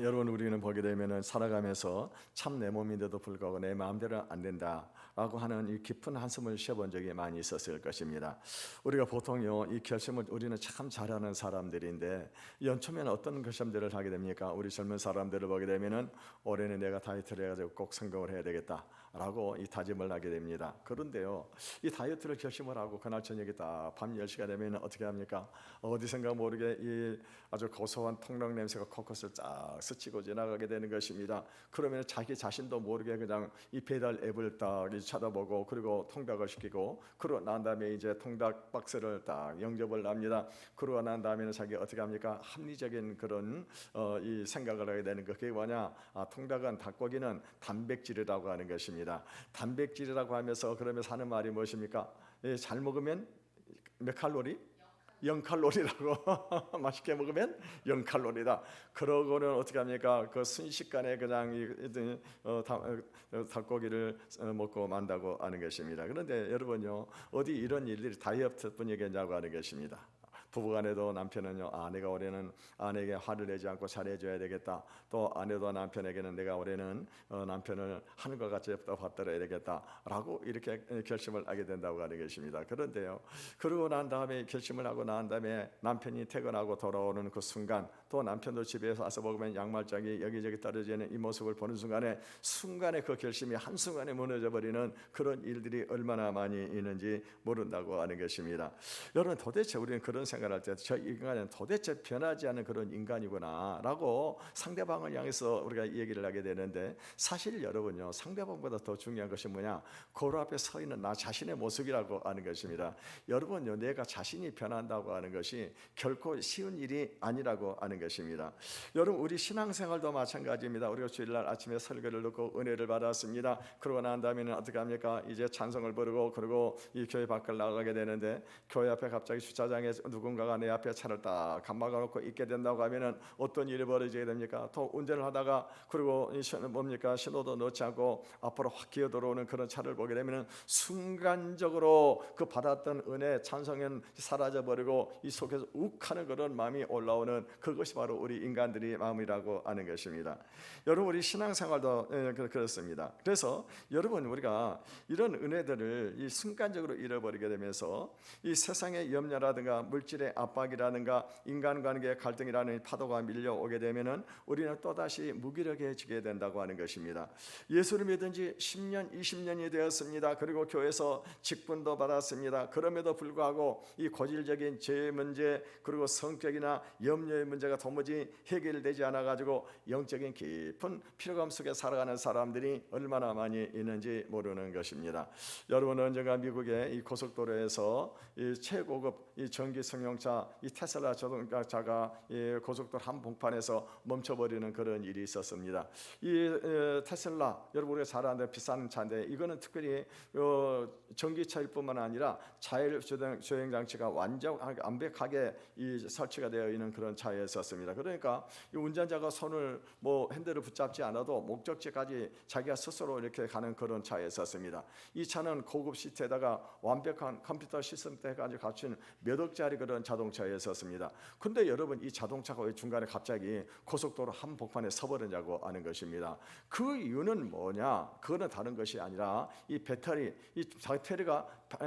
여러분, 우리는 보게 되면은 살아가면서 참 내 몸인데도 불구하고 내 마음대로 안 된다라고 하는 이 깊은 한숨을 쉬어본 적이 많이 있었을 것입니다. 우리가 보통요, 이 결심을 우리는 참 잘하는 사람들인데 연초면 어떤 결심들을 하게 됩니까? 우리 젊은 사람들을 보게 되면은 올해는 내가 다이어트를 해가지고 꼭 성공을 해야 되겠다라고 이 다짐을 하게 됩니다. 그런데요, 이 다이어트를 결심을 하고 그날 저녁에 딱 밤 10시가 되면 어떻게 합니까? 어디선가 모르게 이 아주 고소한 통닭 냄새가 코끝을 쫙 스치고 지나가게 되는 것입니다. 그러면 자기 자신도 모르게 그냥 이 배달 앱을 딱 쳐다보고 그리고 통닭을 시키고 그러고 난 다음에 이제 통닭 박스를 딱 영접을 합니다. 그러고 난 다음에는 자기 어떻게 합니까? 합리적인 그런 이 생각을 하게 되는 거. 그게 뭐냐? 통닭은 닭고기는 단백질이라고 하는 것입니다. 단백질이라고 하면서 그러면서 하는 말이 무엇입니까? 잘 먹으면 몇 칼로리? 0칼로리라고. 맛있게 먹으면 0칼로리다. 그러고는 어떻게 합니까? 그 순식간에 그냥 닭고기를 먹고 만다고 하는 것입니다. 그런데 여러분요, 어디 이런 일들이 다이어트뿐이겠냐고 하는 것입니다. 부부간에도 남편은요, 내가 올해는 아내에게 화를 내지 않고 잘해줘야 되겠다. 또 아내도 남편에게는 내가 올해는 남편을 하늘과 같이 받들어야 되겠다라고 이렇게 결심을 하게 된다고 하는 것입니다. 그런데요, 그러고 난 다음에 결심을 하고 난 다음에 남편이 퇴근하고 돌아오는 그 순간, 또 남편도 집에서 와서 보면 양말장이 여기저기 떨어지는 이 모습을 보는 순간에 그 결심이 한순간에 무너져 버리는 그런 일들이 얼마나 많이 있는지 모른다고 하는 것입니다. 여러분, 도대체 우리는 그런 생각을 할 때 저 인간은 도대체 변하지 않는 그런 인간이구나 라고 상대방을 향해서 우리가 얘기를 하게 되는데, 사실 여러분요, 상대방보다 더 중요한 것이 뭐냐? 거울 앞에 서 있는 나 자신의 모습이라고 하는 것입니다. 여러분요, 내가 자신이 변한다고 하는 것이 결코 쉬운 일이 아니라고 하는 것입니다. 여러분, 우리 신앙생활도 마찬가지입니다. 우리가 주일날 아침에 설교를 듣고 은혜를 받았습니다. 그러고 난 다음에는 어떻게 합니까? 이제 찬송을 부르고 그리고 이 교회 밖을 나가게 되는데, 교회 앞에 갑자기 주차장에 누군가가 내 앞에 차를 딱 감막아 놓고 있게 된다고 하면은 어떤 일이 벌어지게 됩니까? 또 운전을 하다가 그리고 신호도 넣지 않고 앞으로 확 기어 들어오는 그런 차를 보게 되면은 순간적으로 그 받았던 은혜 찬송은 사라져 버리고 이 속에서 욱하는 그런 마음이 올라오는, 그것이 바로 우리 인간들의 마음이라고 하는 것입니다. 여러분, 우리 신앙생활도 그렇습니다. 그래서 여러분, 우리가 이런 은혜들을 이 순간적으로 잃어버리게 되면서 이 세상의 염려라든가 물질의 압박이라든가 인간관계의 갈등이라는 파도가 밀려오게 되면은 우리는 또다시 무기력해지게 된다고 하는 것입니다. 예수를 믿은 지 10년, 20년이 되었습니다. 그리고 교회에서 직분도 받았습니다. 그럼에도 불구하고 이 고질적인 죄의 문제 그리고 성격이나 염려의 문제가 도무지 해결되지 않아 가지고 영적인 깊은 피로감 속에 살아가는 사람들이 얼마나 많이 있는지 모르는 것입니다. 여러분, 언젠가 미국의 이 고속도로에서 이 최고급 이 전기 승용차 이 테슬라 자동차가 이 고속도로 한복판에서 멈춰버리는 그런 일이 있었습니다. 이 테슬라, 여러분 우리가 잘 아는 비싼 차인데 이거는 특별히 전기차일 뿐만 아니라 자율 주행 장치가 완벽하게 이 설치가 되어 있는 그런 차였었습니다. 그러니까 이 운전자가 손을 핸들을 붙잡지 않아도 목적지까지 자기가 스스로 이렇게 가는 그런 차였었습니다. 이 차는 고급 시트에다가 완벽한 컴퓨터 시스템까지 갖춘 몇 억짜리 그런 자동차였었습니다. 근데 여러분, 이 자동차가 왜 중간에 갑자기 고속도로 한복판에 서버리냐고 하는 것입니다. 그 이유는 뭐냐? 그거는 다른 것이 아니라 이 배터리가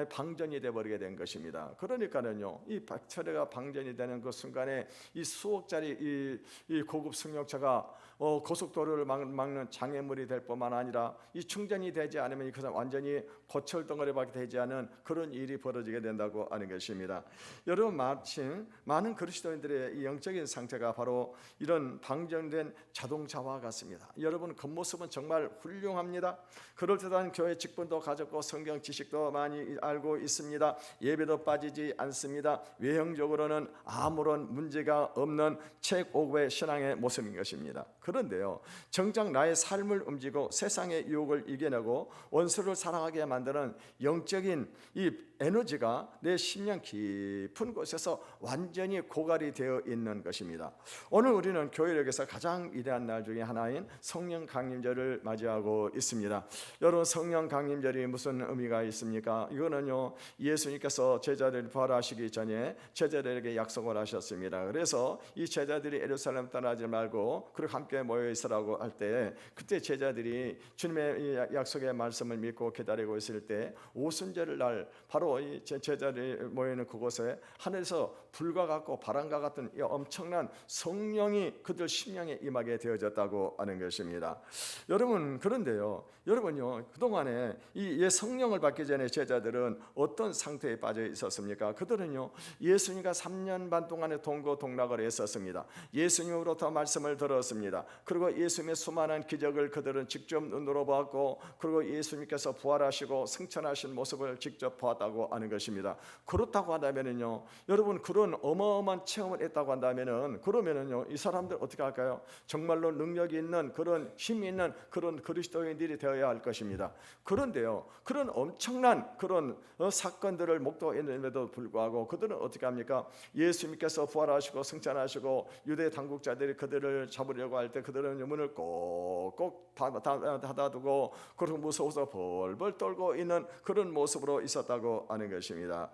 방전이 되어버리게 된 것입니다. 그러니까는요, 이 배터리가 방전이 되는 그 순간에 이 수억짜리 이 고급 승용차가 고속도로를 막는 장애물이 될 뿐만 아니라 이 충전이 되지 않으면 이것은 완전히 고철 덩어리밖에 되지 않은 그런 일이 벌어지게 된다고 하는 것입니다. 여러분, 마침 많은 그리스도인들의 이 영적인 상태가 바로 이런 방전된 자동차와 같습니다. 여러분, 겉모습은 정말 훌륭합니다. 그럴듯한 교회 직분도 가졌고 성경 지식도 많이 알고 있습니다. 예배도 빠지지 않습니다. 외형적으로는 아무런 문제가 없는 최고급의 신앙의 모습인 것입니다. 그런데요, 정작 나의 삶을 움직이고 세상의 유혹을 이겨내고 원수를 사랑하게 만드는 영적인 이 에너지가 내 심령 깊은 곳에서 완전히 고갈이 되어 있는 것입니다. 오늘 우리는 교회력에서 가장 위대한 날 중에 하나인 성령 강림절을 맞이하고 있습니다. 여러분, 성령 강림절이 무슨 의미가 있습니까? 이거는요 예수님께서 제자들을 부활하시기 전에 제자들에게 약속을 하셨습니다. 그래서 이 제자들이 예루살렘 떠나지 말고 그리고 함께 모여 있으라고 할 때, 그때 제자들이 주님의 이 약속의 말씀을 믿고 기다리고 있을 때 오순절 날 바로 이 제자들이 모여 있는 그곳에 하늘에서 불과 같고 바람과 같은 이 엄청난 성령이 그들 심령에 임하게 되어졌다고 하는 것입니다. 여러분, 그런데요, 여러분요, 그동안에 이 성령을 받기 전에 제자들은 어떤 상태에 빠져 있었습니까? 그들은요 예수님과 3년 반 동안의 동고동락을 했었습니다. 예수님으로부터 말씀을 들었습니다. 그리고 예수님의 수많은 기적을 그들은 직접 눈으로 보았고, 그리고 예수님께서 부활하시고 승천하신 모습을 직접 보았다고 하는 것입니다. 그렇다고 한다면요, 여러분, 그런 어마어마한 체험을 했다고 한다면은, 그러면은요 이 사람들 어떻게 할까요? 정말로 능력이 있는, 그런 힘이 있는 그런 그리스도인들이 되어야 할 것입니다. 그런데요, 그런 엄청난 그런 사건들을 목도했는데도 불구하고 그들은 어떻게 합니까? 예수님께서 부활하시고 승천하시고 유대 당국자들이 그들을 잡으려고 할 때 그들은 문을 꼭꼭 닫아두고 그리고 무서워서 벌벌 떨고 있는 그런 모습으로 있었다고 하는 것입니다.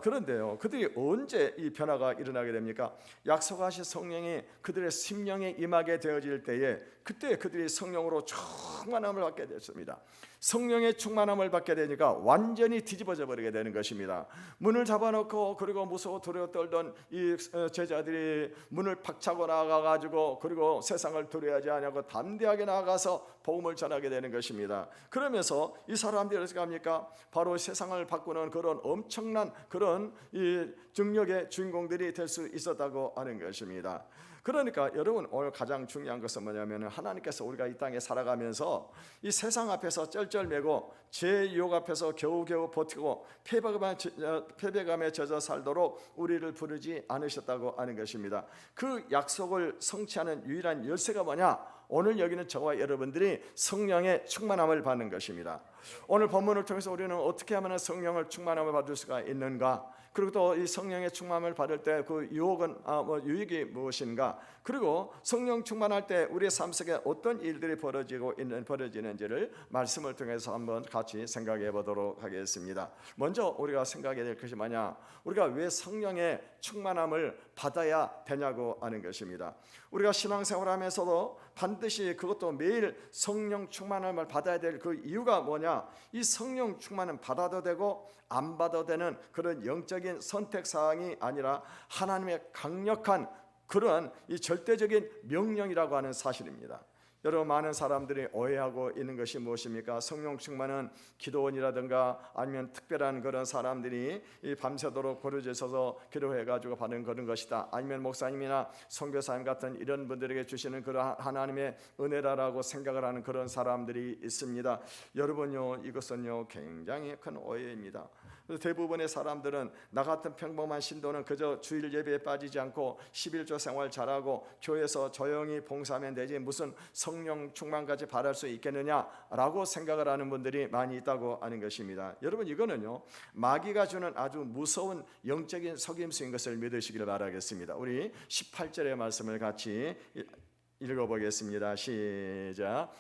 그런데요, 그들이 언제 이 변화가 일어나게 됩니까? 약속하신 성령이 그들의 심령에 임하게 되어질 때에, 그때 그들이 성령으로 충만함을 받게 됐습니다. 성령의 충만함을 받게 되니까 완전히 뒤집어져 버리게 되는 것입니다. 문을 잡아놓고 그리고 무서워 두려워 떨던 이 제자들이 문을 박차고 나가가지고 그리고 세상을 두려워하지 않냐고 담대하게 나가서 복음을 전하게 되는 것입니다. 그러면서 이 사람들이 어떻게 합니까? 바로 세상을 바꾸는 그런 엄청난 그런 이 능력의 주인공들이 될 수 있었다고 하는 것입니다. 그러니까 여러분, 오늘 가장 중요한 것은 뭐냐면, 하나님께서 우리가 이 땅에 살아가면서 이 세상 앞에서 쩔쩔매고 죄 유혹 앞에서 겨우겨우 버티고 패배감에 젖어 살도록 우리를 부르지 않으셨다고 하는 것입니다. 그 약속을 성취하는 유일한 열쇠가 뭐냐? 오늘 여기는 저와 여러분들이 성령의 충만함을 받는 것입니다. 오늘 본문을 통해서 우리는 어떻게 하면 성령을 충만함을 받을 수가 있는가? 그리고 또 이 성령의 충만함을 받을 때 그 유혹은 유익이 무엇인가? 그리고 성령 충만할 때 우리의 삶 속에 어떤 일들이 벌어지는지를 말씀을 통해서 한번 같이 생각해 보도록 하겠습니다. 먼저 우리가 생각해야 될 것이 뭐냐? 우리가 왜 성령의 충만함을 받아야 되냐고 하는 것입니다. 우리가 신앙생활하면서도 반드시 그것도 매일 성령 충만함을 받아야 될 그 이유가 뭐냐? 이 성령 충만은 받아도 되고 안 받아도 되는 그런 영적인 선택사항이 아니라 하나님의 강력한 그런 이 절대적인 명령이라고 하는 사실입니다. 여러분, 많은 사람들이 오해하고 있는 것이 무엇입니까? 성령 충만은 기도원이라든가 아니면 특별한 그런 사람들이 밤새도록 버려져 있어서 기도해가지고 받는 그런 것이다, 아니면 목사님이나 선교사님 같은 이런 분들에게 주시는 그런 하나님의 은혜라고 생각을 하는 그런 사람들이 있습니다. 여러분요, 이것은요 굉장히 큰 오해입니다. 대부분의 사람들은 나 같은 평범한 신도는 그저 주일 예배에 빠지지 않고 11조 생활 잘하고 교회에서 조용히 봉사하면 되지 무슨 성령 충만까지 바랄 수 있겠느냐라고 생각을 하는 분들이 많이 있다고 하는 것입니다. 여러분, 이거는요 마귀가 주는 아주 무서운 영적인 속임수인 것을 믿으시길 바라겠습니다. 우리 18절의 말씀을 같이 읽어보겠습니다. 시작.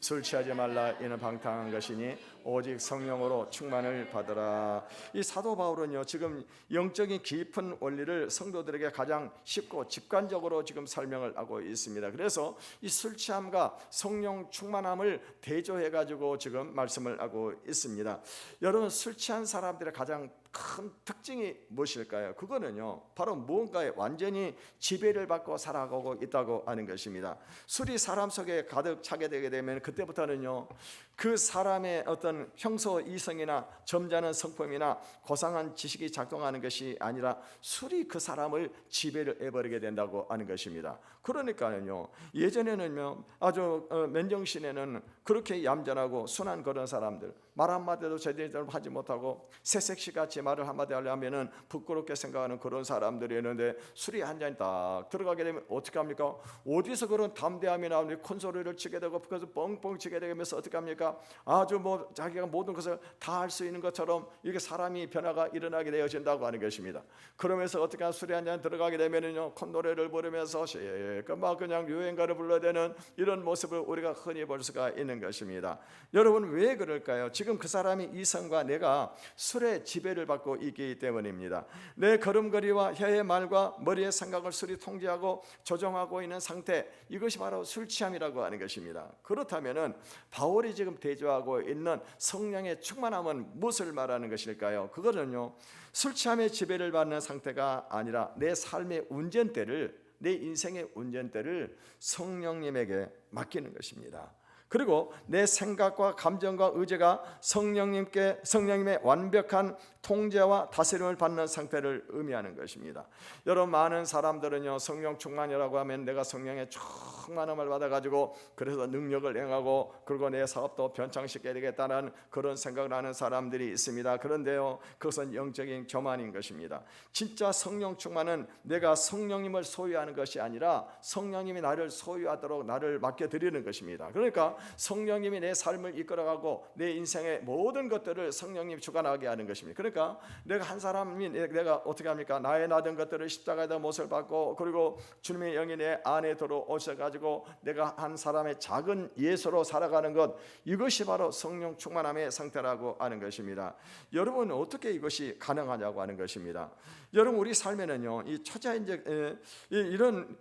술 취하지 말라, 이는 방탕한 것이니 오직 성령으로 충만을 받으라. 이 사도 바울은요 지금 영적인 깊은 원리를 성도들에게 가장 쉽고 직관적으로 지금 설명을 하고 있습니다. 그래서 이 술 취함과 성령 충만함을 대조해 가지고 지금 말씀을 하고 있습니다. 여러분, 술 취한 사람들의 가장 큰 특징이 무엇일까요? 그거는요 바로 무언가에 완전히 지배를 받고 살아가고 있다고 하는 것입니다. 술이 사람 속에 가득 차게 되게 되면 그때부터는요 그 사람의 어떤 평소 이성이나 점잖은 성품이나 고상한 지식이 작동하는 것이 아니라 술이 그 사람을 지배를 해버리게 된다고 하는 것입니다. 그러니까요 예전에는요 아주 맨정신에는 그렇게 얌전하고 순한 그런 사람들, 말 한마디도 제대로 하지 못하고 새색시같이 같이 말을 한마디 하려면은 부끄럽게 생각하는 그런 사람들이 있는데, 술이 한 잔 딱 들어가게 되면 어떻게 합니까? 어디서 그런 담대함이 나오니 콘소리를 치게 되고 그래서 뻥뻥 치게 되면서 어떻게 합니까? 아주 뭐 자기가 모든 것을 다 할 수 있는 것처럼 이게 사람이 변화가 일어나게 되어진다고 하는 것입니다. 그러면서 어떻게 하면 술이 한 잔 들어가게 되면은요, 콧노래를 부르면서 막 그냥 유행가를 불러대는 이런 모습을 우리가 흔히 볼 수가 있는 것입니다. 여러분, 왜 그럴까요? 지금 그 사람이 이성과 내가 술의 지배를 받고 있기 때문입니다. 내 걸음걸이와 혀의 말과 머리의 생각을 술이 통제하고 조정하고 있는 상태, 이것이 바로 술 취함이라고 하는 것입니다. 그렇다면은 바울이 지금 대조하고 있는 성령의 충만함은 무엇을 말하는 것일까요? 그거는요, 술 취함의 지배를 받는 상태가 아니라 내 삶의 운전대를, 내 인생의 운전대를 성령님에게 맡기는 것입니다. 그리고 내 생각과 감정과 의지가 성령님의 완벽한 통제와 다스림을 받는 상태를 의미하는 것입니다. 여러분, 많은 사람들은요, 성령 충만이라고 하면 내가 성령의 충만함을 받아가지고 그래서 능력을 행하고 그리고 내 사업도 변창시켜야 되겠다는 그런 생각을 하는 사람들이 있습니다. 그런데요, 그것은 영적인 교만인 것입니다. 진짜 성령 충만은 내가 성령님을 소유하는 것이 아니라 성령님이 나를 소유하도록 나를 맡겨드리는 것입니다. 그러니까 성령님이 내 삶을 이끌어가고 내 인생의 모든 것들을 성령님이 주관하게 하는 것입니다. 그러니까 내가 한 사람이 내가 어떻게 합니까? 나의 나던 것들을 십자가에다 못을 받고 그리고 주님의 영이 내 안에 들어오셔가지고 내가 한 사람의 작은 예수로 살아가는 것, 이것이 바로 성령 충만함의 상태라고 하는 것입니다. 여러분, 어떻게 이것이 가능하냐고 하는 것입니다. 여러분, 우리 삶에는요, 이 초자연적 이런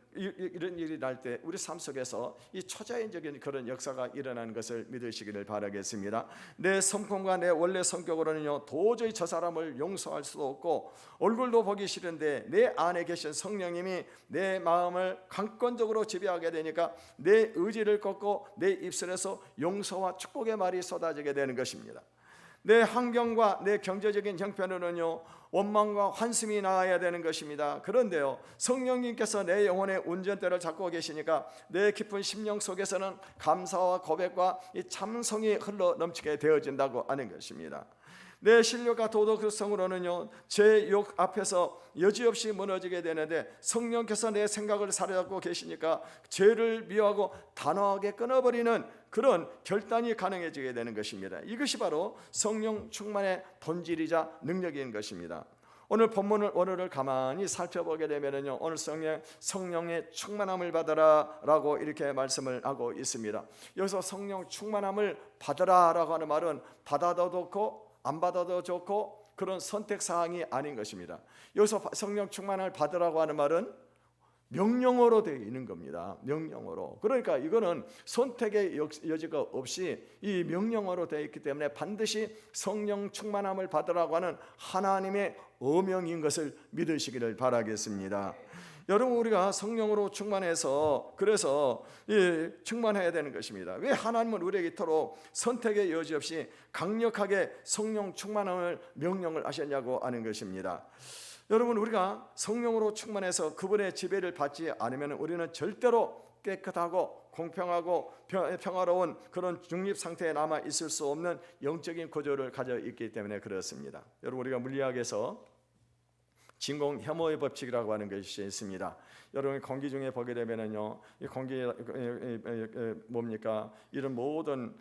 일이 날 때 우리 삶 속에서 이 초자연적인 그런 역사가 일어나는 것을 믿으시기를 바라겠습니다. 내 성품과 내 원래 성격으로는요, 도저히 저 사람을 용서할 수도 없고 얼굴도 보기 싫은데 내 안에 계신 성령님이 내 마음을 강권적으로 지배하게 되니까 내 의지를 꺾고 내 입술에서 용서와 축복의 말이 쏟아지게 되는 것입니다. 내 환경과 내 경제적인 형편으로는요, 원망과 환심이 나와야 되는 것입니다. 그런데요, 성령님께서 내 영혼의 운전대를 잡고 계시니까 내 깊은 심령 속에서는 감사와 고백과 이 참성이 흘러 넘치게 되어진다고 하는 것입니다. 내 실력과 도덕성으로는요, 제 욕 앞에서 여지없이 무너지게 되는데 성령께서 내 생각을 사로잡고 계시니까 죄를 미워하고 단호하게 끊어버리는 그런 결단이 가능해지게 되는 것입니다. 이것이 바로 성령 충만의 본질이자 능력인 것입니다. 오늘 본문을 원어를 가만히 살펴보게 되면요, 오늘 성령의 충만함을 받아라라고 이렇게 말씀을 하고 있습니다. 여기서 성령 충만함을 받아라라고 하는 말은 받아도 좋고 안 받아도 좋고 그런 선택 사항이 아닌 것입니다. 여기서 성령 충만함을 받으라고 하는 말은 명령어로 되어 있는 겁니다. 명령어로. 그러니까 이거는 선택의 여지가 없이 이 명령어로 되어 있기 때문에 반드시 성령 충만함을 받으라고 하는 하나님의 어명인 것을 믿으시기를 바라겠습니다. 여러분, 우리가 성령으로 충만해서 그래서 충만해야 되는 것입니다. 왜 하나님은 우리에게 이토록 선택의 여지 없이 강력하게 성령 충만함을 명령을 하셨냐고 하는 것입니다. 여러분, 우리가 성령으로 충만해서 그분의 지배를 받지 않으면 우리는 절대로 깨끗하고 공평하고 평화로운 그런 중립 상태에 남아 있을 수 없는 영적인 구조를 가져 있기 때문에 그렇습니다. 여러분, 우리가 물리학에서 진공 혐오의 법칙이라고 하는 것이 있습니다. 여러분, 공기 중에 보게 되면은요, 이 공기 뭡니까? 이런 모든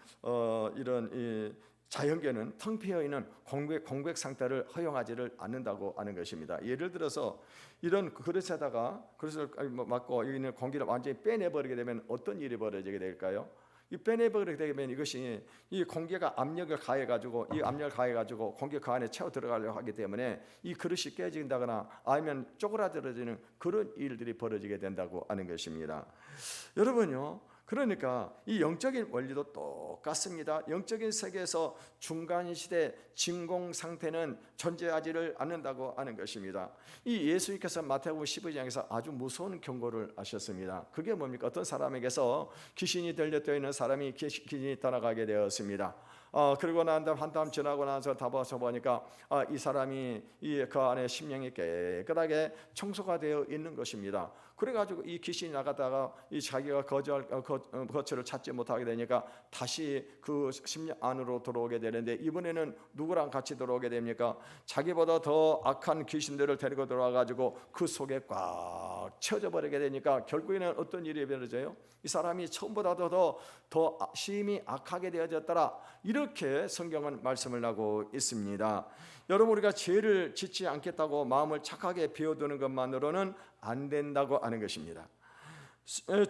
이런 이 자연계는 텅 비어 있는 공백 상태를 허용하지를 않는다고 하는 것입니다. 예를 들어서 이런 그릇에다가 그릇을 막고 있는 공기를 완전히 빼내버리게 되면 어떤 일이 벌어지게 될까요? 이 빼내버리게 되면 이것이 이 공기가 압력을 가해가지고 공기가 그 안에 채워 들어가려고 하기 때문에 이 그릇이 깨진다거나 아니면 쪼그라들어지는 그런 일들이 벌어지게 된다고 하는 것입니다. 여러분요, 그러니까 이 영적인 원리도 똑같습니다. 영적인 세계에서 중간 시대 진공 상태는 존재하지를 않는다고 하는 것입니다. 이 예수님께서 마태복음 15장에서 아주 무서운 경고를 하셨습니다. 그게 뭡니까? 어떤 사람에게서 귀신이 들려떠 있는 사람이 귀신이 떠나가게 되었습니다. 그리고 난 다음 한참 지나고 나서 다봐서 보니까 이 사람이 그 안에 심령이 깨끗하게 청소가 되어 있는 것입니다. 그래가지고 이 귀신이 나갔다가 이 자기가 거처를 찾지 못하게 되니까 다시 그 심령 안으로 들어오게 되는데, 이번에는 누구랑 같이 들어오게 됩니까? 자기보다 더 악한 귀신들을 데리고 들어와가지고 그 속에 꽉 채워져 버리게 되니까 결국에는 어떤 일이 벌어져요? 이 사람이 처음보다도 더 심히 악하게 되어졌더라, 이렇게 성경은 말씀을 하고 있습니다. 여러분, 우리가 죄를 짓지 않겠다고 마음을 착하게 비워두는 것만으로는 안 된다고 하는 것입니다.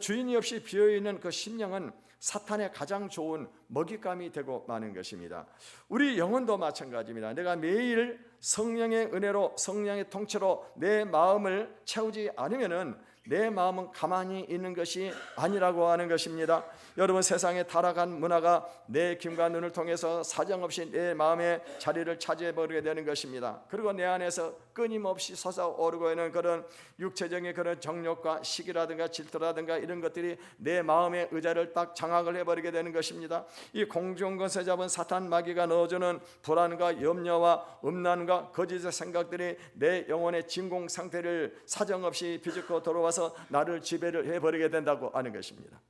주인이 없이 비어있는 그 심령은 사탄의 가장 좋은 먹잇감이 되고 마는 것입니다. 우리 영혼도 마찬가지입니다. 내가 매일 성령의 은혜로, 성령의 통치로 내 마음을 채우지 않으면은 내 마음은 가만히 있는 것이 아니라고 하는 것입니다. 여러분, 세상의 타락한 문화가 내 귀과 눈을 통해서 사정없이 내 마음의 자리를 차지해버리게 되는 것입니다. 그리고 내 안에서 끊임없이 솟아오르고 있는 그런 육체적인 그런 정욕과 시기라든가 질투라든가 이런 것들이 내 마음의 의자를 딱 장악을 해버리게 되는 것입니다. 이 공중권세 잡은 사탄 마귀가 넣어주는 불안과 염려와 음란과 거짓의 생각들이 내 영혼의 진공 상태를 사정없이 비집고 들어와서 나를 지배를 해버리게 된다고 하는 것입니다.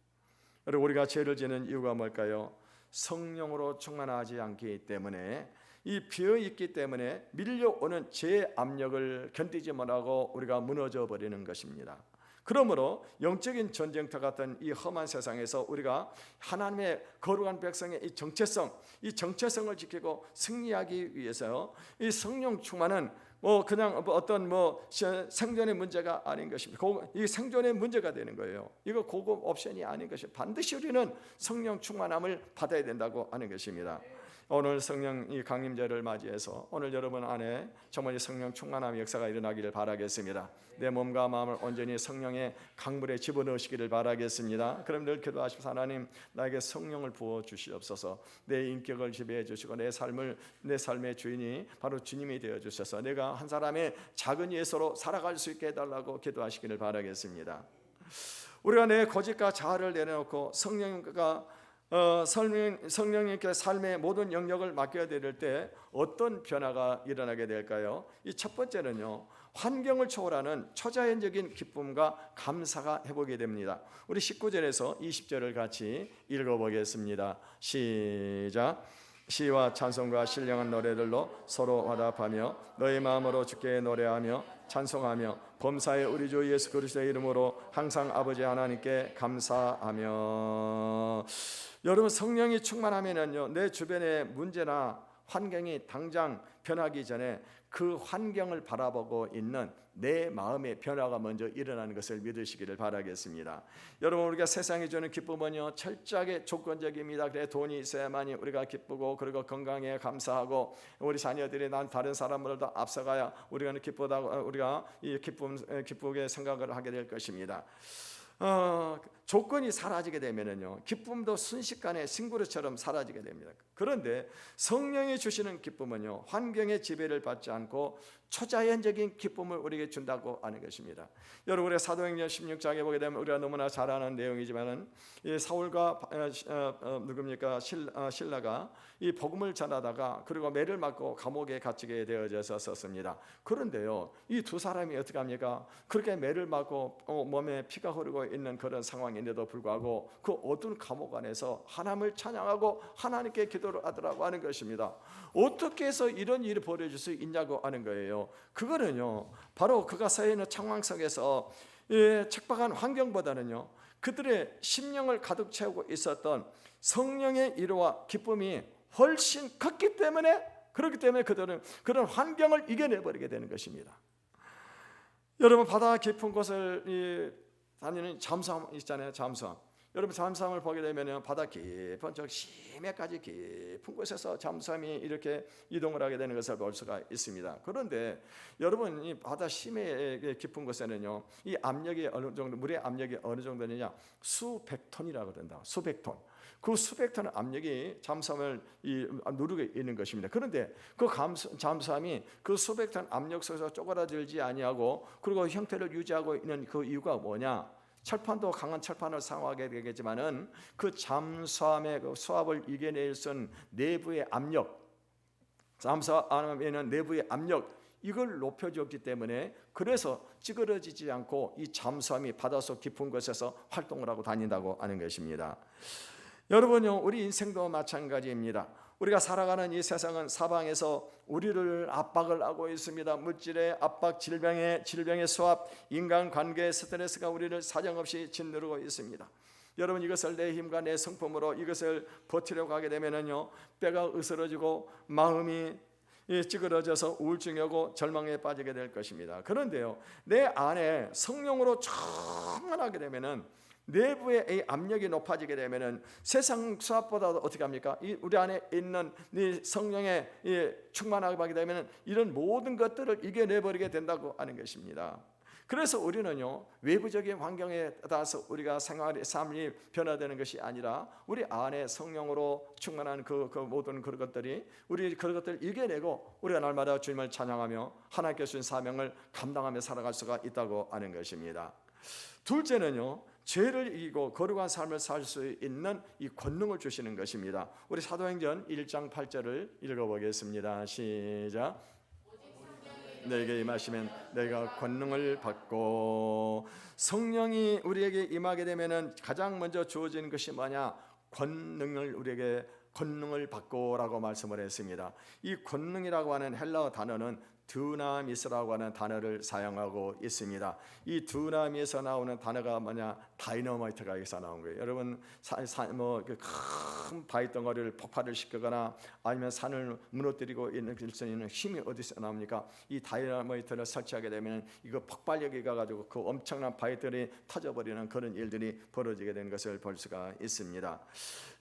그리고 우리가 죄를 지는 이유가 뭘까요? 성령으로 충만하지 않기 때문에, 이 비어있기 때문에 밀려오는 죄의 압력을 견디지 못하고 우리가 무너져 버리는 것입니다. 그러므로 영적인 전쟁터 같은 이 험한 세상에서 우리가 하나님의 거룩한 백성의 이 정체성을 지키고 승리하기 위해서 이 성령 충만은 그냥 어떤 생존의 문제가 아닌 것입니다. 이 생존의 문제가 되는 거예요. 이거 고급 옵션이 아닌 것이, 반드시 우리는 성령 충만함을 받아야 된다고 하는 것입니다. 오늘 성령 이 강림절을 맞이해서 오늘 여러분 안에 정말 이 성령 충만함의 역사가 일어나기를 바라겠습니다. 내 몸과 마음을 온전히 성령의 강물에 집어넣으시기를 바라겠습니다. 그럼 늘 기도하십시오. 하나님, 나에게 성령을 부어 주시옵소서. 내 인격을 지배해 주시고 내 삶의 주인이 바로 주님이 되어 주셔서 내가 한 사람의 작은 예수로 살아갈 수 있게 해달라고 기도하시기를 바라겠습니다. 우리가 내 고집과 자아를 내려놓고 성령님께 삶의 모든 영역을 맡겨드릴 때 어떤 변화가 일어나게 될까요? 이 첫 번째는요, 환경을 초월하는 초자연적인 기쁨과 감사가 회복이 됩니다. 우리 19절에서 20절을 같이 읽어보겠습니다. 시작. 시와 찬송과 신령한 노래들로 서로 화답하며 너희 마음으로 주께 노래하며 찬송하며 범사의 우리 주 예수 그리스도의 이름으로 항상 아버지 하나님께 감사하며. 여러분, 성령이 충만하면은요, 내 주변의 문제나 환경이 당장 변하기 전에 그 환경을 바라보고 있는 내 마음의 변화가 먼저 일어나는 것을 믿으시기를 바라겠습니다. 여러분, 우리가 세상이 주는 기쁨은요 철저하게 조건적입니다. 그래 돈이 있어야만이 우리가 기쁘고, 그리고 건강에 감사하고, 우리 자녀들이 난 다른 사람들도 앞서가야 우리가 이 기쁘게 생각을 하게 될 것입니다. 조건이 사라지게 되면은요 기쁨도 순식간에 싱그루처럼 사라지게 됩니다. 그런데 성령이 주시는 기쁨은요 환경의 지배를 받지 않고 초자연적인 기쁨을 우리에게 준다고 하는 것입니다. 여러분, 우리가 사도행전 16장에 보게 되면 우리가 너무나 잘 아는 내용이지만은 이 사울과 실라가 이 복음을 전하다가 그리고 매를 맞고 감옥에 갇히게 되어졌었습니다. 그런데요 이 두 사람이 어떻게 합니까? 그렇게 매를 맞고 몸에 피가 흐르고 있는 그런 상황인데도 불구하고 그 어두운 감옥 안에서 하나님을 찬양하고 하나님께 기도를 하더라고 하는 것입니다. 어떻게 해서 이런 일이 벌어질 수 있냐고 하는 거예요. 그거는요 바로 그가 서 있는 상황 속에서 척박한 환경보다는요 그들의 심령을 가득 채우고 있었던 성령의 위로와 기쁨이 훨씬 컸기 때문에, 그렇기 때문에 그들은 그런 환경을 이겨내버리게 되는 것입니다. 여러분, 바다 깊은 곳을 다니는 잠수함 있잖아요. 잠수함. 여러분, 잠수함을 보게 되면 바다 깊은 저 심해까지 깊은 곳에서 잠수함이 이렇게 이동을 하게 되는 것을 볼 수가 있습니다. 그런데 여러분, 이 바다 심해 깊은 곳에는요 이 압력이 어느 정도, 물의 압력이 어느 정도느냐, 수백 톤이라고 그런다. 수백 톤. 그 수백 톤의 압력이 잠수함을 누르고 있는 것입니다. 그런데 그 잠수함이 그 수백 톤 압력 속에서 쪼그라들지 아니하고 그리고 형태를 유지하고 있는 그 이유가 뭐냐? 철판도 강한 철판을 사용하게 되겠지만은 그 잠수함의 그 수압을 이겨낼 수 있는 내부의 압력, 잠수함에는 내부의 압력, 이걸 높여줬기 때문에 그래서 찌그러지지 않고 이 잠수함이 바닷속 깊은 곳에서 활동을 하고 다닌다고 하는 것입니다. 여러분요, 우리 인생도 마찬가지입니다. 우리가 살아가는 이 세상은 사방에서 우리를 압박을 하고 있습니다. 물질의 압박, 질병의 수압, 인간관계의 스트레스가 우리를 사정없이 짓누르고 있습니다. 여러분, 이것을 내 힘과 내 성품으로 이것을 버티려고 하게 되면요, 뼈가 으스러지고 마음이 찌그러져서 우울증이 오고 절망에 빠지게 될 것입니다. 그런데요, 내 안에 성령으로 충만하게 되면은, 내부의 이 압력이 높아지게 되면은 세상 수압보다도 어떻게 합니까? 우리 안에 있는 이 성령의 충만하게 하게 되면은 이런 모든 것들을 이겨내 버리게 된다고 하는 것입니다. 그래서 우리는요, 외부적인 환경에 따라서 우리가 삶이 변화되는 것이 아니라 우리 안에 성령으로 충만한 그 모든 그런 것들이 우리 그런 것들을 이겨내고 우리가 날마다 주님을 찬양하며 하나님께 주신 사명을 감당하며 살아갈 수가 있다고 하는 것입니다. 둘째는요, 죄를 이기고 거룩한 삶을 살 수 있는 이 권능을 주시는 것입니다. 우리 사도행전 1장 8절을 읽어보겠습니다. 시작. 내게 임하시면 내가 권능을 받고, 성령이 우리에게 임하게 되면은 가장 먼저 주어지는 것이 뭐냐? 우리에게 권능을 받고라고 말씀을 했습니다. 이 권능이라고 하는 헬라어 단어는 드나미스라고 하는 단어를 사용하고 있습니다. 이 드나미에서 나오는 단어가 뭐냐? 다이너마이트가 여기서 나온 거예요. 여러분, 큰 바위 덩어리를 폭발을 시키거나 아니면 산을 무너뜨리고 있는 힘이 어디서 나옵니까? 이 다이너마이트를 설치하게 되면 이거 폭발력이 가가지고 그 엄청난 바위들이 터져버리는 그런 일들이 벌어지게 되는 것을 볼 수가 있습니다.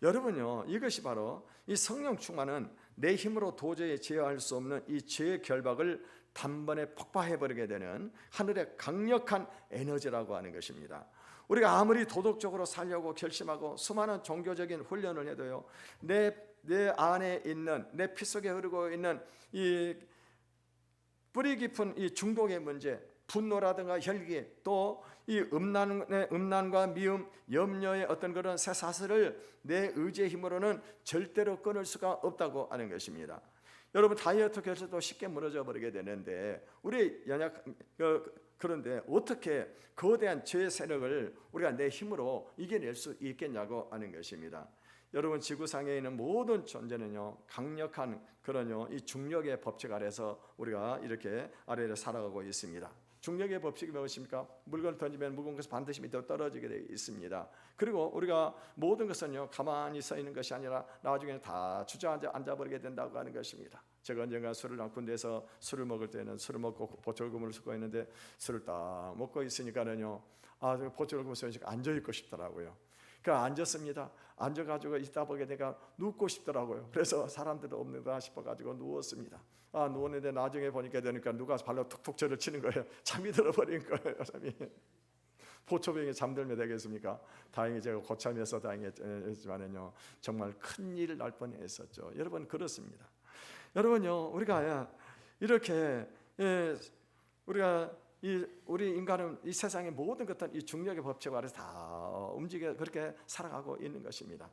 여러분요, 이것이 바로 이 성령 충만은 내 힘으로 도저히 제어할 수 없는 이 죄의 결박을 단번에 폭파해버리게 되는 하늘의 강력한 에너지라고 하는 것입니다. 우리가 아무리 도덕적으로 살려고 결심하고 수많은 종교적인 훈련을 해도요, 내 안에 있는, 내 피 속에 흐르고 있는 이 뿌리 깊은 이 중독의 문제, 분노라든가 혈기, 또 이 음란과 미움, 염려의 어떤 그런 쇠사슬을 내 의지의 힘으로는 절대로 끊을 수가 없다고 하는 것입니다. 여러분, 다이어트 결석도 쉽게 무너져 버리게 되는데 우리 그런데 어떻게 거대한 죄의 세력을 우리가 내 힘으로 이겨낼 수 있겠냐고 하는 것입니다. 여러분, 지구상에 있는 모든 존재는요, 강력한 그런 이 중력의 법칙 아래서 우리가 이렇게 아래에 살아가고 있습니다. 중력의 법칙이 무엇입니까? 물건을 던지면 무거운 것은 반드시 밑으로 떨어지게 되어 있습니다. 그리고 우리가 모든 것은요, 가만히 서 있는 것이 아니라 나중에는 다 주저앉아 버리게 된다고 하는 것입니다. 제가 언젠가 군대에서 술을 먹을 때는 술을 먹고 보철금을 쓰고 있는데 술을 딱 먹고 있으니까는요, 보철금을 쓰니까 앉아 있고 싶더라고요. 그러니까 앉았습니다. 앉아가지고 있다 보게 내가 눕고 싶더라고요. 그래서 사람들도 없는가 싶어가지고 누웠습니다. 누웠는데 나중에 보니까 누가 발로 툭툭 저를 치는 거예요. 잠이 들어버린 거예요. 잠이. 보초병이 잠들면 되겠습니까? 다행히 제가 고참이어서 다행이었지만은요, 정말 큰일 날 뻔했었죠. 여러분, 그렇습니다. 여러분요, 우리가 이렇게 우리 인간은 이 세상의 모든 것들은 이 중력의 법칙 아래서 다 움직여 그렇게 살아가고 있는 것입니다.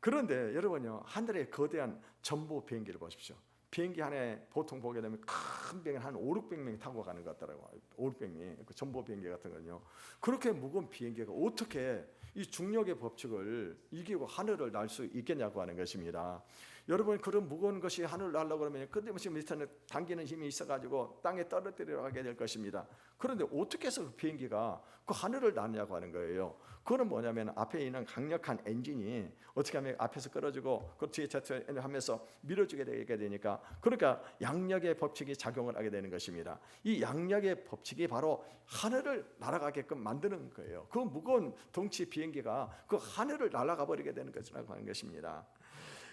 그런데 여러분요, 하늘의 거대한 전보 비행기를 보십시오. 비행기 안에 보통 보게 되면 큰 비행기 한 500~600명이 타고 가는 것 같더라고요. 500명이 그 전보 비행기 같은 거요. 그렇게 무거운 비행기가 어떻게 이 중력의 법칙을 이기고 하늘을 날 수 있겠냐고 하는 것입니다. 여러분, 그런 무거운 것이 하늘을 날려고 그러면 끝없이 밑에는 당기는 힘이 있어가지고 땅에 떨어뜨리려 하게 될 것입니다. 그런데 어떻게 해서 그 비행기가 그 하늘을 나느냐고 하는 거예요. 그거는 뭐냐면 앞에 있는 강력한 엔진이 어떻게 하면 앞에서 끌어주고 그 뒤에 하면서 밀어주게 되니까, 그러니까 양력의 법칙이 작용을 하게 되는 것입니다. 이 양력의 법칙이 바로 하늘을 날아가게끔 만드는 거예요. 그 무거운 덩치 비행기가 그 하늘을 날아가 버리게 되는 것이라고 하는 것입니다.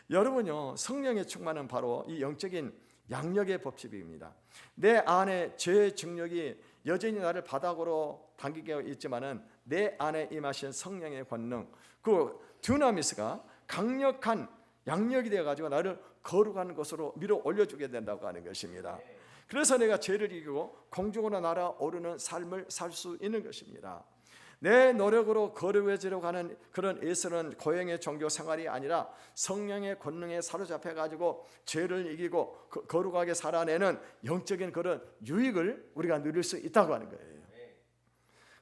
여러분요, 성령의 충만은 바로 이 영적인 양력의 법칙입니다. 내 안에 죄의 증력이 여전히 나를 바닥으로 당기게 있지만은 내 안에 임하신 성령의 권능, 그 듀나미스가 강력한 양력이 되어 가지고 나를 거룩한 것으로 밀어 올려주게 된다고 하는 것입니다. 그래서 내가 죄를 이기고 공중으로 날아오르는 삶을 살 수 있는 것입니다. 내 노력으로 거룩해지려고 하는 그런 애쓰는 고행의 종교 생활이 아니라 성령의 권능에 사로잡혀 가지고 죄를 이기고 거룩하게 살아내는 영적인 그런 유익을 우리가 누릴 수 있다고 하는 거예요.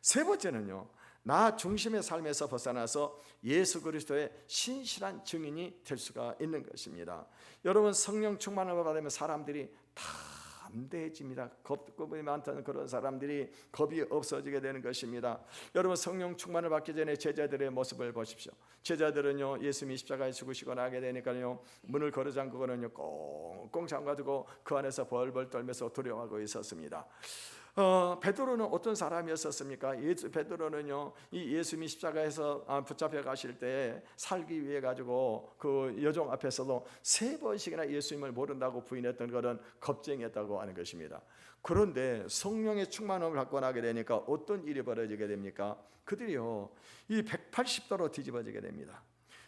세 번째는요, 나 중심의 삶에서 벗어나서 예수 그리스도의 신실한 증인이 될 수가 있는 것입니다. 여러분, 성령 충만을 받으면 사람들이 담대해집니다. 겁이 많던 그런 사람들이 겁이 없어지게 되는 것입니다. 여러분, 성령 충만을 받기 전에 제자들의 모습을 보십시오. 제자들은요, 예수님이 십자가에 죽으시고 나게 되니까요, 문을 걸어 잠그고는요 꽁꽁 잠가두고 그 안에서 벌벌 떨면서 두려워하고 있었습니다. 베드로는 어떤 사람이었습니까? 베드로는요, 이 예수님이 십자가에서 붙잡혀 가실 때 살기 위해 가지고 그 여종 앞에서도 3번씩이나 예수님을 모른다고 부인했던 그런 겁쟁이였다고 하는 것입니다. 그런데 성령의 충만함을 받고 나게 되니까 어떤 일이 벌어지게 됩니까? 그들이요, 이 180도로 뒤집어지게 됩니다.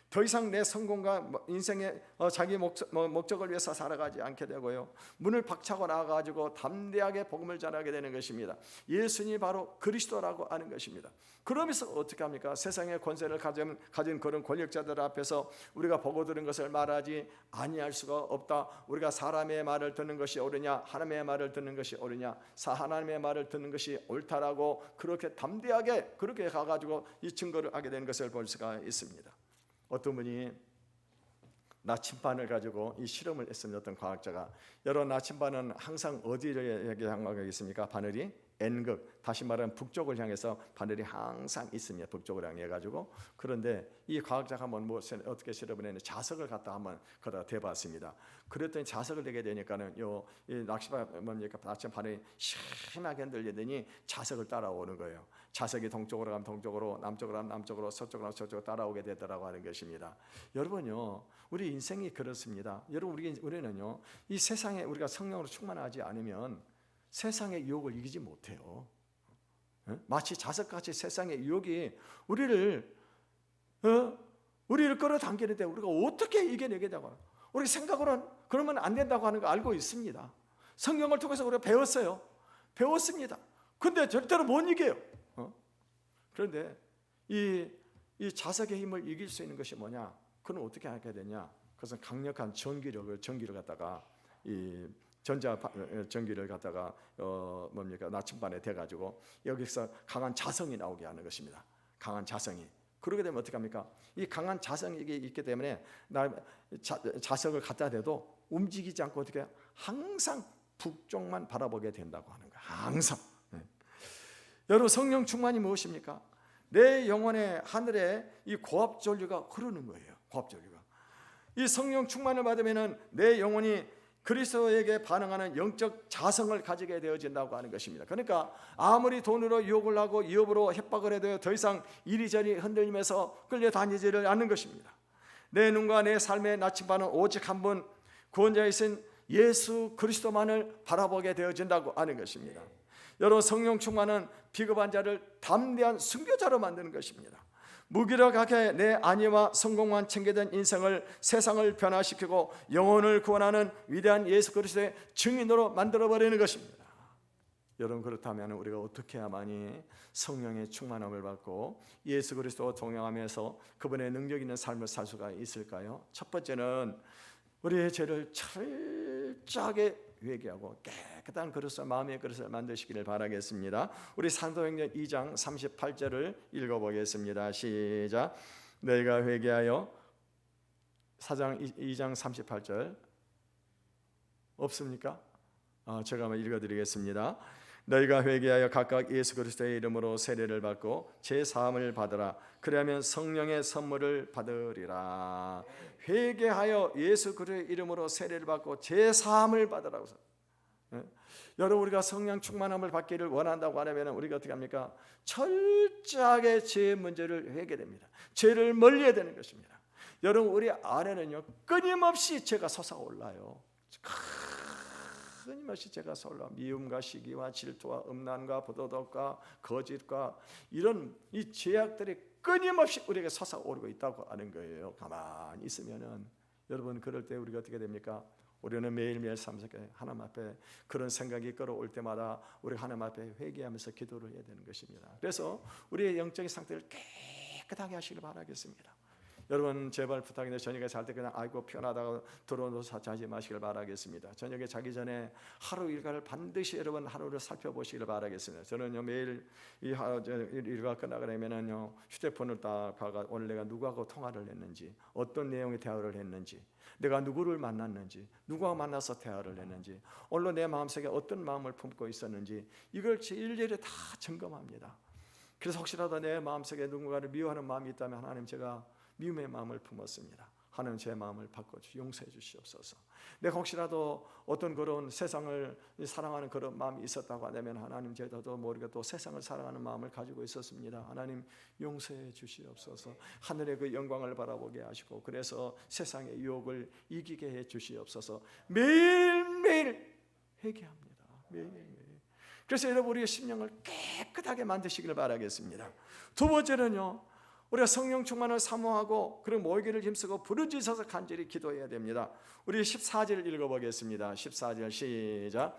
더 이상 내 성공과 인생의 자기 목적을 위해서 살아가지 않게 되고요, 문을 박차고 나가지고 담대하게 복음을 전하게 되는 것입니다. 예수님이 바로 그리스도라고 하는 것입니다. 그러면서 어떻게 합니까? 세상의 권세를 가진 그런 권력자들 앞에서 우리가 보고 들은 것을 말하지 아니할 수가 없다. 우리가 사람의 말을 듣는 것이 옳으냐, 하나님의 말을 듣는 것이 옳으냐, 하나님의 말을 듣는 것이 옳다라고 그렇게 담대하게 그렇게 가가지고 이 증거를 하게 되는 것을 볼 수가 있습니다. 어떤 분이 나침반을 가지고 이 실험을 했습니다. 어떤 과학자가, 여러 나침반은 항상 어디를 향하고 있습니까? 바늘이 N극, 다시 말하면 북쪽을 향해서 바늘이 항상 있습니다. 북쪽을 향해 가지고. 그런데 이 과학자가 한번 어떻게 실험을 했는데 자석을 갖다 한번 거기다 대봤습니다. 그랬더니 자석을 대게 되니까는 이 나침반이 심하게 흔들리더니 자석을 따라오는 거예요. 자석이 동쪽으로 가면 동쪽으로, 남쪽으로 가면 남쪽으로, 서쪽으로 가면 서쪽으로 따라오게 되더라고 하는 것입니다. 여러분요, 우리 인생이 그렇습니다. 여러분, 우리는요, 이 세상에 우리가 성령으로 충만하지 않으면 세상의 유혹을 이기지 못해요. 마치 자석같이 세상의 유혹이 우리를 끌어당기는데 우리가 어떻게 이겨내게 되고, 우리 생각으로는 그러면 안 된다고 하는 거 알고 있습니다. 성경을 통해서 우리가 배웠습니다. 근데 절대로 못 이겨요. 그런데 이 자석의 힘을 이길 수 있는 것이 뭐냐? 그건 어떻게 하게 되냐? 그것은 강력한 전기를 갖다가 이 전기를 갖다가 나침반에 대가지고 여기서 강한 자성이 나오게 하는 것입니다. 강한 자성이. 그러게 되면 어떻게 합니까? 이 강한 자성이 있기 때문에 자석을 갖다 대도 움직이지 않고 어떻게 해요? 항상 북쪽만 바라보게 된다고 하는 거예요. 항상. 여러분, 성령 충만이 무엇입니까? 내 영혼의 하늘에 이 고압 전류가 흐르는 거예요. 고압 전류가. 이 성령 충만을 받으면은 내 영혼이 그리스도에게 반응하는 영적 자성을 가지게 되어진다고 하는 것입니다. 그러니까 아무리 돈으로 유혹을 하고 위협으로 협박을 해도 더 이상 이리저리 흔들리면서 끌려다니지를 않는 것입니다. 내 눈과 내 삶의 나침반은 오직 한 분 구원자이신 예수 그리스도만을 바라보게 되어진다고 하는 것입니다. 여러분, 성령 충만은 비겁한 자를 담대한 순교자로 만드는 것입니다. 무기력하게 내 안위와 성공만 챙기던 인생을, 세상을 변화시키고 영혼을 구원하는 위대한 예수 그리스도의 증인으로 만들어버리는 것입니다. 여러분, 그렇다면 우리가 어떻게 해야만이 성령의 충만함을 받고 예수 그리스도와 동행하면서 그분의 능력 있는 삶을 살 수가 있을까요? 첫 번째는 우리의 죄를 철저하게 회개하고 깨끗한 그릇을, 마음의 그릇을 만드시기를 바라겠습니다. 우리 사도행전 2장 38절을 읽어보겠습니다. 시작. 너희가 회개하여, 2장 38절 없습니까? 제가 한번 읽어드리겠습니다. 너희가 회개하여 각각 예수 그리스도의 이름으로 세례를 받고 제 사함을 받으라. 그리하면 성령의 선물을 받으리라. 회개하여 예수 그리스도의 이름으로 세례를 받고 제 사함을 받으라고. 여러분, 우리가 성령 충만함을 받기를 원한다고 하면 우리가 어떻게 합니까? 철저하게 죄의 문제를 회개됩니다. 죄를 멀리해야 되는 것입니다. 여러분, 우리 안에는요 끊임없이 죄가 솟아올라요. 끊임없이 죄가 솟아올라. 미움과 시기와 질투와 음란과 부도덕과 거짓과 이런 이 죄악들이 끊임없이 우리에게 솟아오르고 있다고 하는 거예요. 가만히 있으면은 여러분, 그럴 때 우리가 어떻게 됩니까? 우리는 매일매일 삶 속에 하나님 앞에 그런 생각이 끌어올 때마다 우리 하나님 앞에 회개하면서 기도를 해야 되는 것입니다. 그래서 우리의 영적인 상태를 깨끗하게 하시길 바라겠습니다. 여러분 제발 부탁인데 저녁에 잘 때 그냥 아이고 편하다고 들어놓아서 자지 마시길 바라겠습니다. 저녁에 자기 전에 하루 일과를 반드시 여러분 하루를 살펴보시길 바라겠습니다. 저는요 매일 이 일과 끝나고 나면은요 휴대폰을 딱 봐가 오늘 내가 누구하고 통화를 했는지, 어떤 내용의 대화를 했는지, 내가 누구를 만났는지, 누구와 만나서 대화를 했는지, 오늘 내 마음속에 어떤 마음을 품고 있었는지 이걸 일일이 다 점검합니다. 그래서 혹시라도 내 마음속에 누군가를 미워하는 마음이 있다면 하나님 제가 미움의 마음을 품었습니다. 하나님 제 마음을 바꿔주시 용서해 주시옵소서. 내가 혹시라도 어떤 그런 세상을 사랑하는 그런 마음이 있었다고 하면 하나님 저도 모르게 또 세상을 사랑하는 마음을 가지고 있었습니다. 하나님 용서해 주시옵소서. 하늘의 그 영광을 바라보게 하시고 그래서 세상의 유혹을 이기게 해 주시옵소서. 매일매일 회개합니다. 매일매일. 그래서 여러분 우리의 심령을 깨끗하게 만드시기를 바라겠습니다. 두 번째는요, 우리가 성령 충만을 사모하고 그런 모이기를 힘쓰고 부르짖어서 간절히 기도해야 됩니다. 우리 14절 읽어보겠습니다. 14절 시작.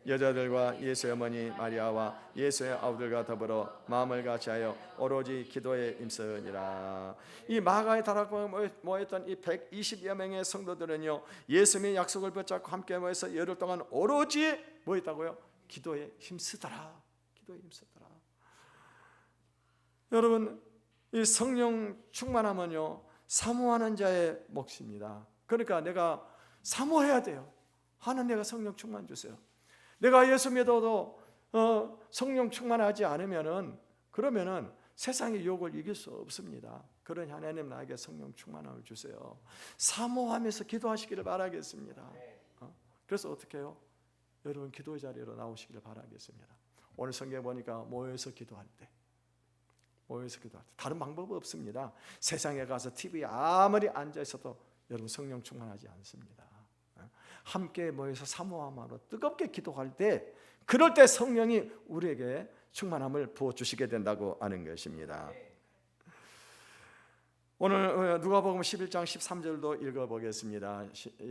여자들과 예수의 어머니 마리아와 예수의 아우들과 더불어 마음을 같이하여 오로지 기도에 힘쓰니라. 이 마가의 다락방에 모였던 이 120여 명의 성도들은요 예수님의 약속을 붙잡고 함께 모여서 열흘 동안 오로지 뭐 했다고요? 기도에 힘쓰더라. 기도에 힘쓰더라. 여러분 이 성령 충만하면요 사모하는 자의 몫입니다. 그러니까 내가 사모해야 돼요. 하나님 내가 성령 충만 주세요. 내가 예수 믿어도 성령 충만하지 않으면은 그러면은 세상의 유혹을 이길 수 없습니다. 그러니 하나님 나에게 성령 충만함을 주세요. 사모하면서 기도하시기를 바라겠습니다. 그래서 어떻게 해요? 여러분 기도의 자리로 나오시기를 바라겠습니다. 오늘 성경에 보니까 모여서 기도할 때 다른 방법은 없습니다. 세상에 가서 TV에 아무리 앉아 있어도 여러분 성령 충만하지 않습니다. 함께 모여서 사모함으로 뜨겁게 기도할 때 그럴 때 성령이 우리에게 충만함을 부어주시게 된다고 하는 것입니다. 오늘 누가복음 11장 13절도 읽어보겠습니다.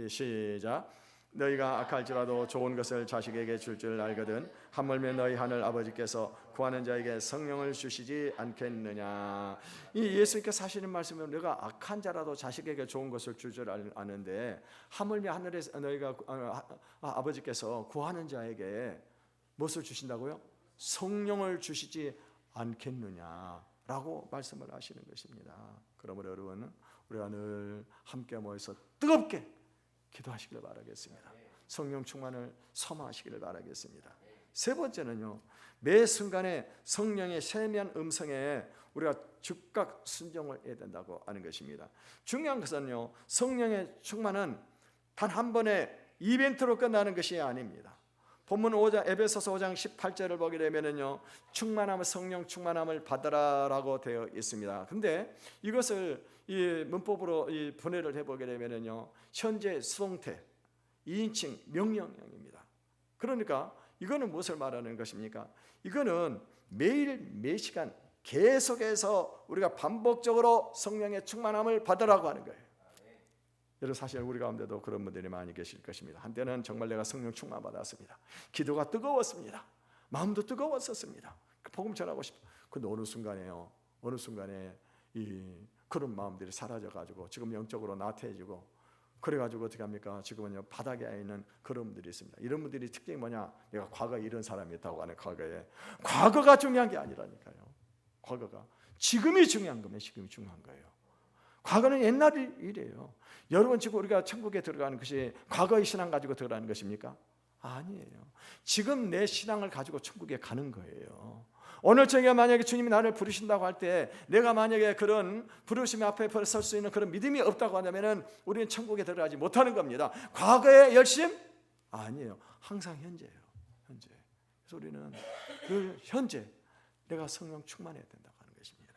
시작. 너희가 악할지라도 좋은 것을 자식에게 줄 줄 알거든 하물며 너희 하늘 아버지께서 구하는 자에게 성령을 주시지 않겠느냐. 이 예수님께서 하시는 말씀은 너희가 악한 자라도 자식에게 좋은 것을 줄 줄 아는데 하물며 하늘에서 너희가 아버지께서 구하는 자에게 무엇을 주신다고요? 성령을 주시지 않겠느냐라고 말씀을 하시는 것입니다. 그러므로 여러분 우리가 늘 함께 모여서 뜨겁게 기도하시기를 바라겠습니다. 성령 충만을 소망하시기를 바라겠습니다. 세 번째는요, 매 순간에 성령의 세미한 음성에 우리가 즉각 순종을 해야 된다고 하는 것입니다. 중요한 것은요, 성령의 충만은 단 한 번의 이벤트로 끝나는 것이 아닙니다. 본문 5장 에베소서 5장 18절을 보게 되면은요, 충만함을 성령 충만함을 받으라라고 되어 있습니다. 근데 이것을 이 문법으로 이 분해를 해보게 되면은요, 현재 수동태 2인칭 명령형입니다. 그러니까 이거는 무엇을 말하는 것입니까? 이거는 매일 매 시간 계속해서 우리가 반복적으로 성령의 충만함을 받으라고 하는 거예요. 여러분 사실 우리 가운데도 그런 분들이 많이 계실 것입니다. 한때는 정말 내가 성령 충만 받았습니다. 기도가 뜨거웠습니다. 마음도 뜨거웠었습니다. 복음 전하고 싶어. 근데 어느 순간에 이 그런 마음들이 사라져가지고 지금 영적으로 나태해지고 그래가지고 어떻게 합니까? 지금은요 바닥에 있는 그런 분들이 있습니다. 이런 분들이 특징이 뭐냐? 내가 과거에 이런 사람이었다고 하는 과거가 중요한 게 아니라니까요. 과거가 지금이 중요한 거면 지금이 중요한 거예요. 과거는 옛날 일이에요. 여러분 지금 우리가 천국에 들어가는 것이 과거의 신앙 가지고 들어가는 것입니까? 아니에요. 지금 내 신앙을 가지고 천국에 가는 거예요. 오늘 저녁에 만약에 주님이 나를 부르신다고 할 때 내가 만약에 그런 부르심 앞에 설 수 있는 그런 믿음이 없다고 한다면 우리는 천국에 들어가지 못하는 겁니다. 과거의 열심? 아니에요. 항상 현재예요. 현재. 그래서 우리는 늘 현재 내가 성령 충만해야 된다고 하는 것입니다.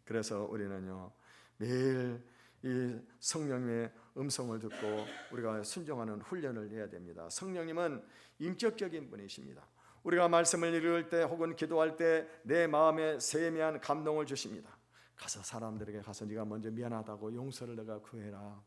그래서 우리는요 매일 이 성령의 음성을 듣고 우리가 순종하는 훈련을 해야 됩니다. 성령님은 인격적인 분이십니다. 우리가 말씀을 읽을 때 혹은 기도할 때 내 마음에 세미한 감동을 주십니다. 가서 사람들에게 가서 네가 먼저 미안하다고 용서를 내가 구해라.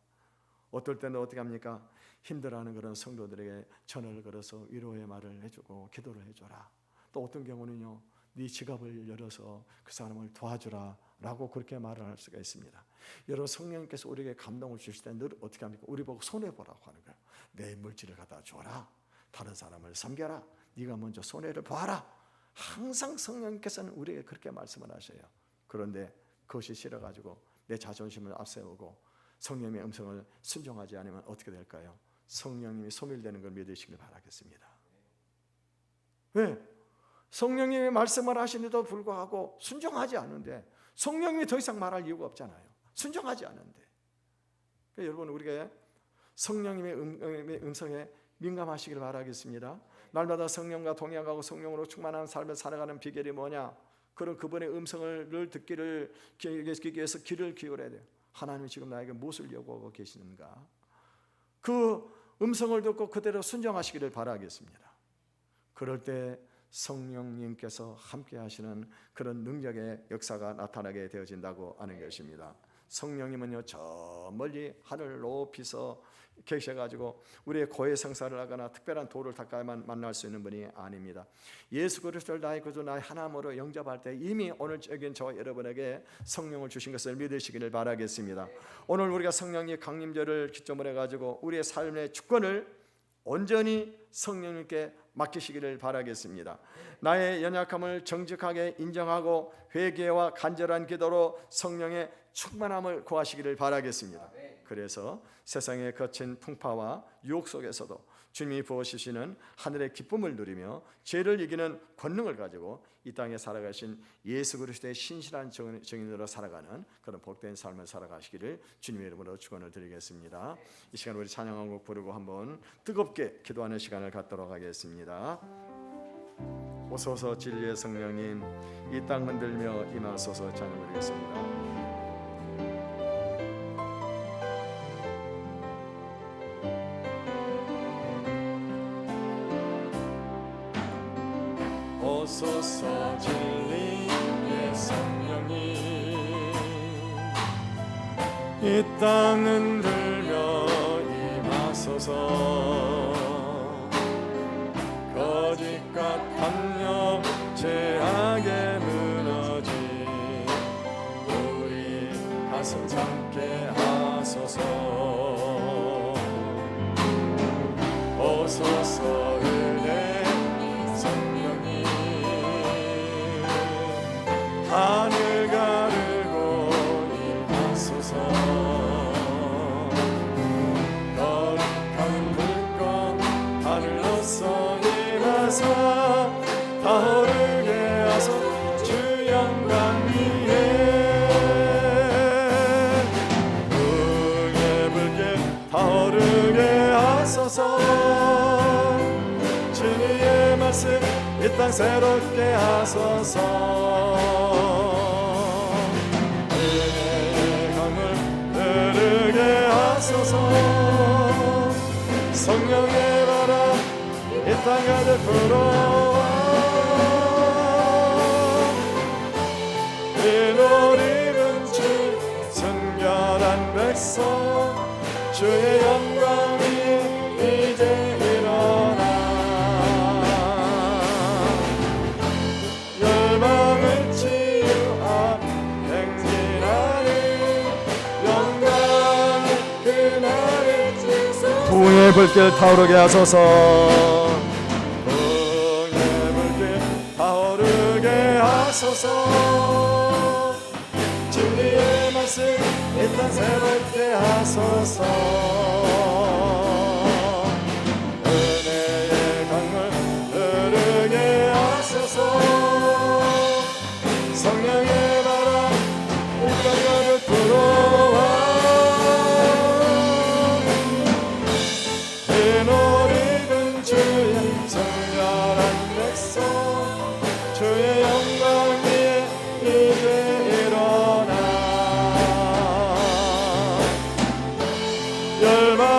어떨 때는 어떻게 합니까? 힘들어하는 그런 성도들에게 전화를 걸어서 위로의 말을 해주고 기도를 해줘라. 또 어떤 경우는요, 네 지갑을 열어서 그 사람을 도와주라 라고 그렇게 말을 할 수가 있습니다. 여러분, 성령님께서 우리에게 감동을 주실 때 늘 어떻게 합니까? 우리 보고 손해보라고 하는 거예요. 내 물질을 갖다 줘라, 다른 사람을 섬겨라, 네가 먼저 손해를 봐라. 항상 성령님께서는 우리에게 그렇게 말씀을 하셔요. 그런데 그것이 싫어가지고 내 자존심을 앞세우고 성령님의 음성을 순종하지 않으면 어떻게 될까요? 성령님이 소멸되는 걸 믿으시길 바라겠습니다. 왜? 성령님이 말씀을 하시는데도 불구하고 순종하지 않는데, 성령님이 더 이상 말할 이유가 없잖아요. 순종하지 않는데. 그러니까 여러분, 우리가 성령님의 음성에 민감하시길 바라겠습니다. 날마다 성령과 동행하고 성령으로 충만한 삶을 살아가는 비결이 뭐냐? 그런 그분의 음성을 늘 듣기를 위해서 귀를 기울여야 돼요. 하나님이 지금 나에게 무엇을 요구하고 계시는가? 그 음성을 듣고 그대로 순종하시기를 바라겠습니다. 그럴 때 성령님께서 함께 하시는 그런 능력의 역사가 나타나게 되어진다고 하는 것입니다. 성령님은요, 저 멀리 하늘 높이서 계셔가지고 우리의 고해 성사를 하거나 특별한 도를 닦아야만 만날 수 있는 분이 아닙니다. 예수 그리스도를 나의 구주 나의 하나님으로 영접할 때 이미 오늘 여긴 저와 여러분에게 성령을 주신 것을 믿으시기를 바라겠습니다. 오늘 우리가 성령의 강림절을 기점으로 해가지고 우리의 삶의 주권을 온전히 성령님께 맡기시기를 바라겠습니다. 나의 연약함을 정직하게 인정하고 회개와 간절한 기도로 성령의 충만함을 구하시기를 바라겠습니다. 그래서 세상의 거친 풍파와 유혹 속에서도 주님이 부어주시는 하늘의 기쁨을 누리며 죄를 이기는 권능을 가지고 이 땅에 살아가신 예수 그리스도의 신실한 증인으로 살아가는 그런 복된 삶을 살아가시기를 주님의 이름으로 축원을 드리겠습니다. 이 시간 우리 찬양 한 곡 부르고 한번 뜨겁게 기도하는 시간을 갖도록 하겠습니다. 오소서 진리의 성령님, 이 땅 흔들며 임하소서. 찬양 드리겠습니다. 오소서 진리의 성령님, 이 땅은 들며 임하소서. 거짓과 탐욕 죄악에 무너진 우리 가슴 참게 하소서. 오소서 은혜 성령님, 하늘 가르고 임하소서. 거룩한 불꽃 하늘로서 임하사 타오르게 하소서. 주 영광 위에 응의 불길 타오르게 하소서. 주님의 말씀 이 땅 새롭게 하소서. 은혜의 강물 흐르게 하소서. 성령의 바람 이 땅 가득 불어와 이 노림은 주 순결한 백성. 주의 영광이 이제 일어나 열망을 치유하 행진하는 영광의 그날을 주소서. 부흥의 불길 타오르게 하소서. 부흥의 불길 타오르게 하소서. 진리의 말씀 이 땅 새롭게 하소서. 은혜의 강물 흐르게 하소서. 성령의 바람 이 땅 가득 불어와 이 노리는 주의 성결한 백성. 주의 영광 위에 이제 일어나 열망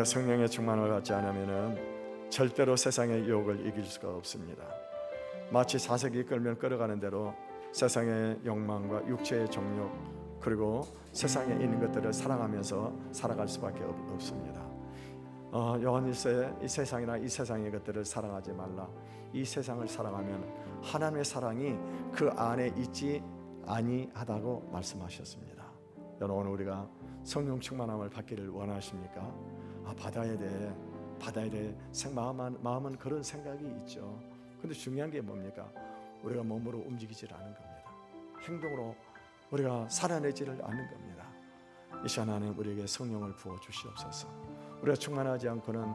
우리가 성령의 충만을 받지 않으면은 절대로 세상의 유혹을 이길 수가 없습니다. 마치 사색이 끌면 끌어가는 대로 세상의 욕망과 육체의 정욕 그리고 세상에 있는 것들을 사랑하면서 살아갈 수밖에 없습니다. 요한일서에 이 세상이나 이 세상의 것들을 사랑하지 말라. 이 세상을 사랑하면 하나님의 사랑이 그 안에 있지 아니하다고 말씀하셨습니다. 여러분, 우리가 성령 충만함을 받기를 원하십니까? 받아야 돼. 마음은 그런 생각이 있죠. 근데 중요한 게 뭡니까? 우리가 몸으로 움직이질 않은 겁니다. 행동으로 우리가 살아내지를 않는 겁니다. 이 시간 하나님 우리에게 성령을 부어 주시옵소서. 우리가 충만하지 않고는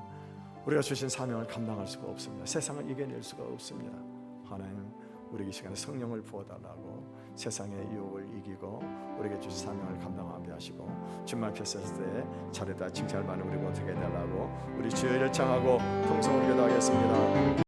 우리가 주신 사명을 감당할 수가 없습니다. 세상을 이겨낼 수가 없습니다. 하나님, 우리 이 시간에 성령을 부어달라고 세상의 유혹을 이기고 우리에게 주신 사명을 감당하게 하시고 주말 폈을 때 차례다 칭찬을 받는 우리 어떻게 해달라고 우리 주여를 청하고 통성으로 기도하겠습니다.